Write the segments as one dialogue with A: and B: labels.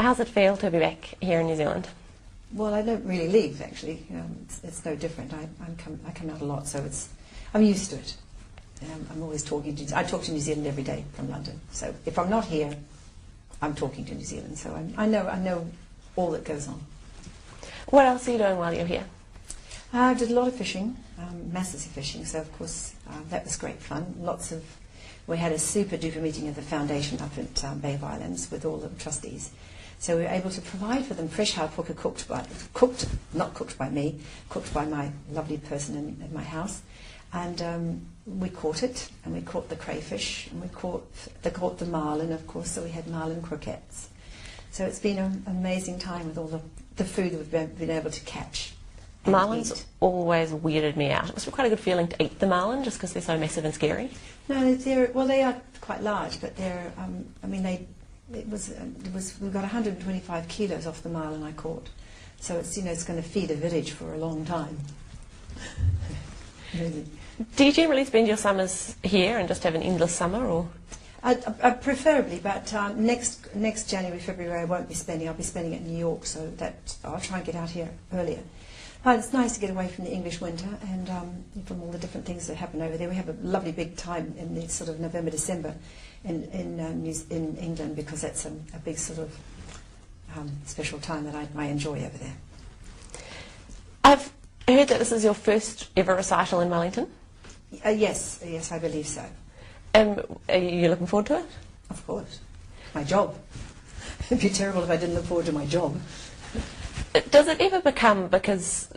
A: How's it feel to be back here in New Zealand?
B: Well, I don't really leave, actually. It's no different. I come out a lot, so I'm used to it. I'm always talking to. I talk to New Zealand every day from London. So if I'm not here, I'm talking to New Zealand. So I know all that goes on.
A: What else are you doing while you're here?
B: I did a lot of fishing, massive fishing. So of course that was great fun. We had a super duper meeting of the foundation up at Bay of Islands with all the trustees. So we were able to provide for them fresh haupuka not cooked by me, cooked by my lovely person in my house. And we caught it, and we caught the crayfish, and we caught the marlin, of course, so we had marlin croquettes. So it's been an amazing time with all the food that we've been able to catch.
A: Marlins always weirded me out. It must be quite a good feeling to eat the marlin, just because they're so massive and scary.
B: No, they are quite large, but they're, we got 125 kilos off the marlin I caught. So it's going to feed a village for a long time. Really. Do
A: you generally spend your summers here and just have an endless summer, or?
B: Preferably, but next January, February I won't be spending. I'll be spending it in New York, so that I'll try and get out here earlier. But it's nice to get away from the English winter and from all the different things that happen over there. We have a lovely big time in the sort of November, December in England, because that's a big sort of special time that I enjoy over there.
A: I've heard that this is your first ever recital in Wellington.
B: Yes, I believe so.
A: Are you looking forward to it?
B: Of course. My job. It'd be terrible if I didn't look forward to my job.
A: Does it ever become, because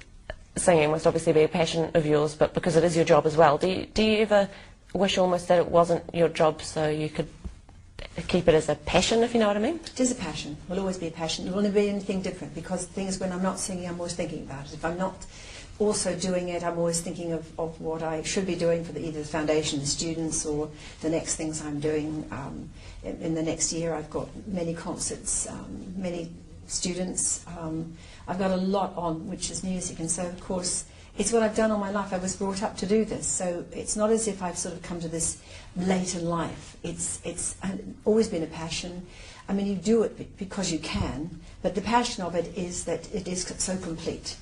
A: singing must obviously be a passion of yours, but because it is your job as well, do you ever wish almost that it wasn't your job so you could keep it as a passion, if you know what I mean?
B: It is a passion. It will always be a passion. It will never be anything different, because things when I'm not singing, I'm always thinking about it. If I'm not also doing it, I'm always thinking of what I should be doing for either the foundation, the students, or the next things I'm doing. In the next year, I've got many concerts, many students. I've got a lot on, which is music, and so of course it's what I've done all my life. I was brought up to do this, so it's not as if I've sort of come to this late in life. It's always been a passion. I mean, you do it because you can, but the passion of it is that it is so complete.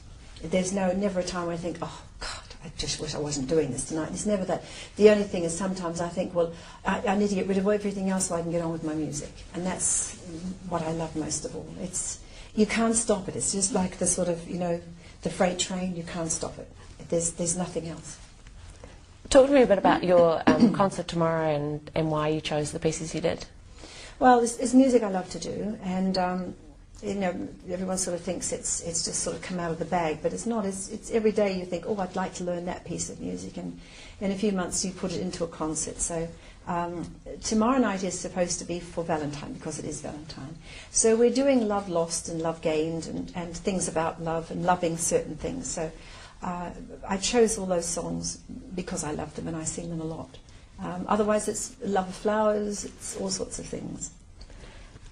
B: There's never a time where I think, oh God, I just wish I wasn't doing this tonight. It's never that. The only thing is sometimes I think, well, I need to get rid of everything else so I can get on with my music. And that's what I love most of all. You can't stop it. It's just like the sort of, the freight train. You can't stop it. There's nothing else.
A: Talk to me a bit about your concert tomorrow and why you chose the pieces you did.
B: Well, it's music I love to do, and everyone sort of thinks it's just sort of come out of the bag, but it's not. It's every day you think, oh, I'd like to learn that piece of music, and in a few months you put it into a concert. So tomorrow night is supposed to be for Valentine, because it is Valentine. So we're doing love lost and love gained, and things about love and loving certain things. So I chose all those songs because I love them and I sing them a lot. Otherwise it's love of flowers, it's all sorts of things.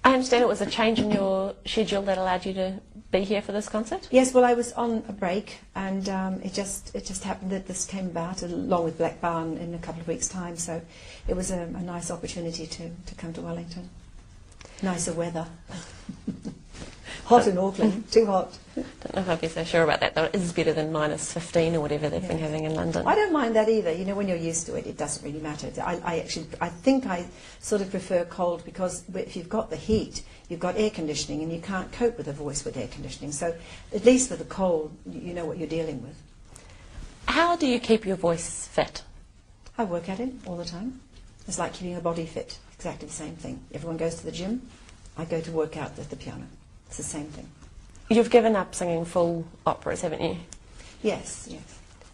A: I understand it was a change in your schedule that allowed you to be here for this concert?
B: Yes, well, I was on a break, and it just happened that this came about along with Black Barn in a couple of weeks' time, so it was a nice opportunity to come to Wellington. Nicer weather. Hot in Auckland, too hot.
A: Don't know if I'd be so sure about that, though. It is better than minus 15 or whatever they've been having in London.
B: I don't mind that either. When you're used to it, it doesn't really matter. I think I sort of prefer cold, because if you've got the heat, you've got air conditioning, and you can't cope with a voice with air conditioning. So at least with the cold, you know what you're dealing with.
A: How do you keep your voice fit?
B: I work at it all the time. It's like keeping a body fit. Exactly the same thing. Everyone goes to the gym. I go to work out at the piano. It's the same thing.
A: You've given up singing full operas, haven't you?
B: Yes.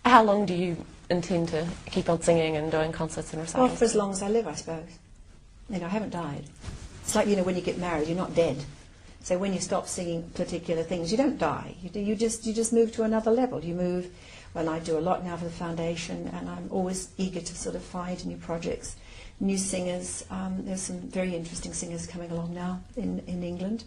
A: How long do you intend to keep on singing and doing concerts and recitals?
B: Well, for as long as I live, I suppose. I haven't died. It's like, when you get married, you're not dead. So when you stop singing particular things, you don't die. You just move to another level. You move. Well, I do a lot now for the foundation, and I'm always eager to sort of find new projects, new singers. There's some very interesting singers coming along now in England.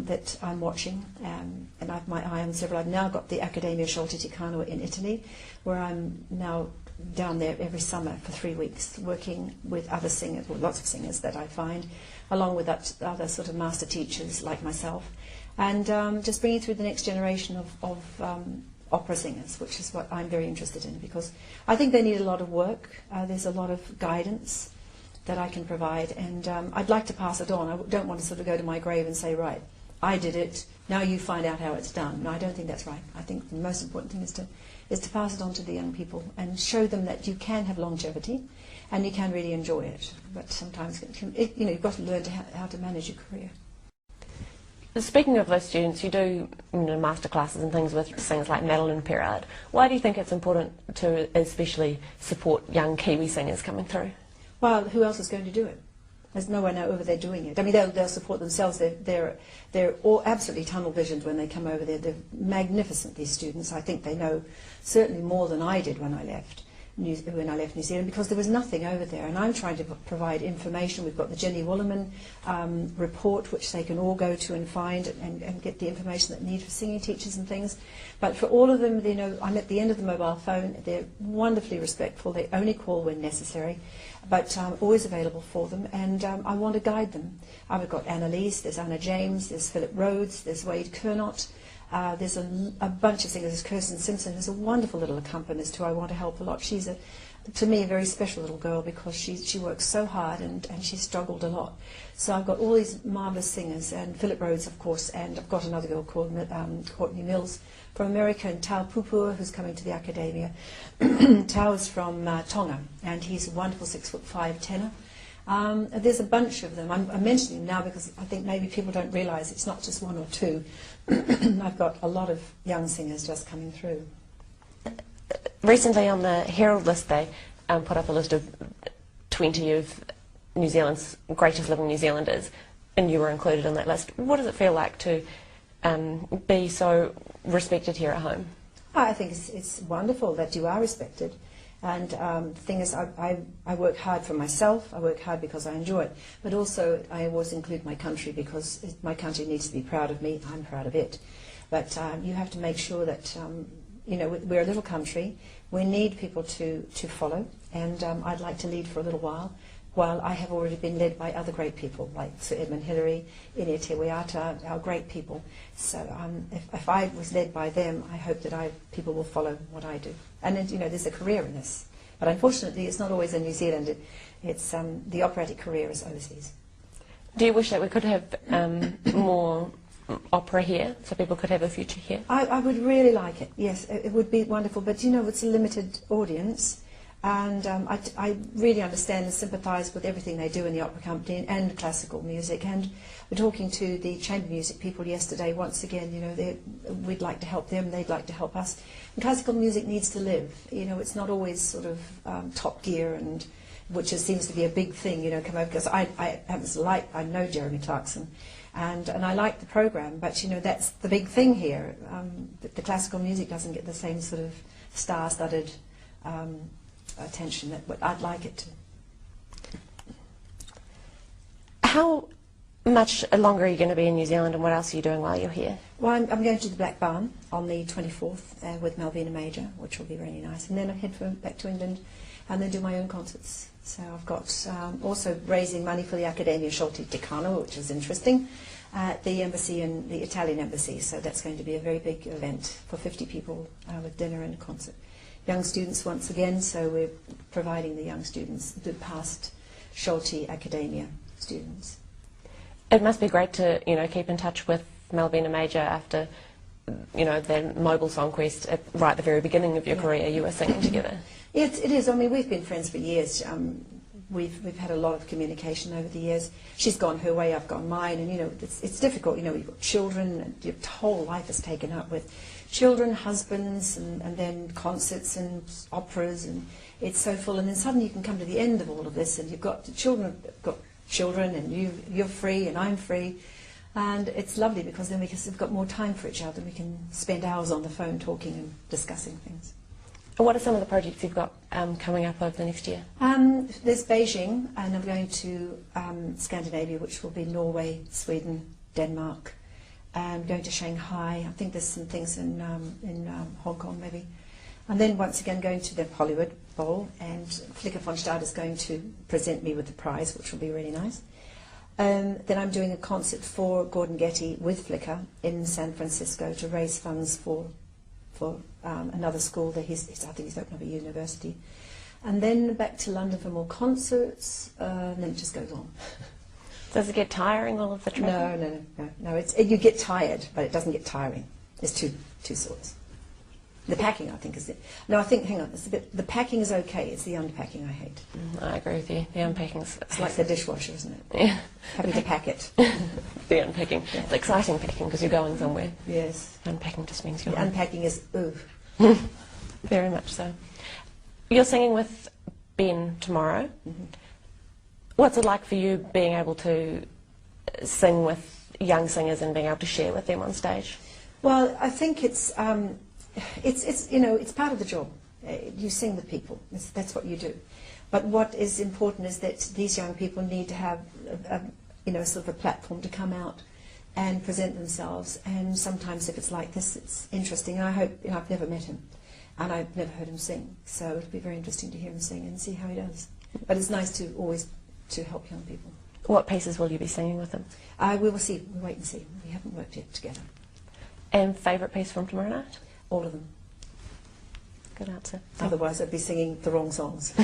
B: That I'm watching, and I've my eye on several. I've now got the Accademia Sciolti di Kanawa in Italy, where I'm now down there every summer for 3 weeks, working with other singers, or lots of singers that I find, along with other sort of master teachers like myself, and just bringing through the next generation of opera singers, which is what I'm very interested in, because I think they need a lot of work. There's a lot of guidance that I can provide, and I'd like to pass it on. I don't want to sort of go to my grave and say, right, I did it, now you find out how it's done. No, I don't think that's right. I think the most important thing is to pass it on to the young people and show them that you can have longevity and you can really enjoy it. But sometimes you've got to learn how to manage your career.
A: Speaking of those students, you do master classes and things with singers like Madeline Perrard. Why do you think it's important to especially support young Kiwi singers coming through?
B: Well, who else is going to do it? There's no one over there doing it. I mean, they'll support themselves. They're all absolutely tunnel visioned when they come over there. They're magnificent, these students. I think they know certainly more than I did when I left New Zealand, because there was nothing over there. And I'm trying to provide information. We've got the Jenny Wooleman report, which they can all go to and find and get the information that they need for singing teachers and things. But for all of them, I'm at the end of the mobile phone. They're wonderfully respectful. They only call when necessary, but always available for them, and I want to guide them. I've got Annalise, there's Anna James, there's Philip Rhodes, there's Wade Kernott, there's a bunch of singers. There's Kirsten Simpson, who's a wonderful little accompanist who I want to help a lot. She's, to me, a very special little girl, because she works so hard and she struggled a lot. So I've got all these marvellous singers, and Philip Rhodes, of course, and I've got another girl called Courtney Mills from America, and Tau Pupua, who's coming to the Academia. Tau is from Tonga, and he's a wonderful 6'5" tenor. There's a bunch of them. I'm mentioning them now because I think maybe people don't realise it's not just one or two. I've got a lot of young singers just coming through.
A: Recently on the Herald list, they put up a list of 20 of New Zealand's greatest living New Zealanders, and you were included in that list. What does it feel like to be so respected here at home?
B: I think it's wonderful that you are respected. And the thing is, I work hard for myself. I work hard because I enjoy it. But also, I always include my country, because my country needs to be proud of me. I'm proud of it. But you have to make sure that, we're a little country. We need people to follow. And I'd like to lead for a little while I have already been led by other great people, like Sir Edmund Hillary, Inia Te Waiata, our great people. So if I was led by them, I hope that people will follow what I do. And there's a career in this. But unfortunately, it's not always in New Zealand. It's the operatic career is overseas.
A: Do you wish that we could have more opera here, so people could have a future here?
B: I would really like it, yes. It would be wonderful. But, it's a limited audience. And I really understand and sympathise with everything they do in the opera company and classical music. And we're talking to the chamber music people yesterday. Once again, we'd like to help them, they'd like to help us. And classical music needs to live. It's not always sort of Top Gear, and which seems to be a big thing. Come over, because I know Jeremy Clarkson, and I like the program. But that's the big thing here. The classical music doesn't get the same sort of star-studded attention that I'd like it to. How much longer are you going to be in New Zealand, and what else are you doing while you're here? Well, I'm going to the Black Barn on the 24th with Malvina Major, which will be really nice, and then I head back to England and then do my own concerts. So I've got also raising money for the Accademia Sciolti di Kanawa, which is interesting, at the embassy and the Italian embassy. So that's going to be a very big event for 50 people with dinner and a concert. Young students once again, so we're providing the young students, the past Sciolti Academia students.
A: It must be great to keep in touch with Malvina Major after the Mobile Song Quest right at the very beginning of your career. You were singing together. Yes,
B: it is. I mean, we've been friends for years. We've had a lot of communication over the years. She's gone her way, I've gone mine, and it's difficult. You've got children, and your whole life is taken up with children, husbands, and then concerts and operas, and it's so full. And then suddenly you can come to the end of all of this, and you've got children, and you're free, and I'm free, and it's lovely, because then we've got more time for each other. We can spend hours on the phone talking and discussing things.
A: What are some of the projects you've got coming up over the next year?
B: There's Beijing, and I'm going to Scandinavia, which will be Norway, Sweden, Denmark. I'm going to Shanghai. I think there's some things in Hong Kong maybe. And then once again going to Hollywood, bowl, and Flicker von Stade is going to present me with the prize, which will be really nice. Then I'm doing a concert for Gordon Getty with Flicker in San Francisco to raise funds for another school that I think he's opened up a university. And then back to London for more concerts, and then it just goes on.
A: Does it get tiring, all of the travel?
B: No. You get tired, but it doesn't get tiring. There's two sorts. The packing, I think, is it. No, I think, hang on, the packing is okay. It's the unpacking I hate.
A: I agree with you. The unpacking
B: It's like the dishwasher, isn't it?
A: Yeah.
B: Having to pack it.
A: The unpacking.
B: Yeah.
A: It's exciting packing because you're going somewhere.
B: Yes.
A: Unpacking just means you're
B: The unpacking is, ooh.
A: Very much so. You're singing with Ben tomorrow.
B: Mm-hmm.
A: What's it like for you being able to sing with young singers and being able to share with them on stage?
B: Well, I think it's part of the job. You sing with people. That's what you do. But what is important is that these young people need to have sort of a platform to come out and present themselves. And sometimes if it's like this, it's interesting. I hope, I've never met him and I've never heard him sing. So it'll be very interesting to hear him sing and see how he does. But it's nice to always to help young people.
A: What pieces will you be singing with him?
B: We will see. We'll wait and see. We haven't worked yet together.
A: And favourite piece from tomorrow night?
B: All of them.
A: Good answer.
B: Otherwise I'd be singing the wrong songs.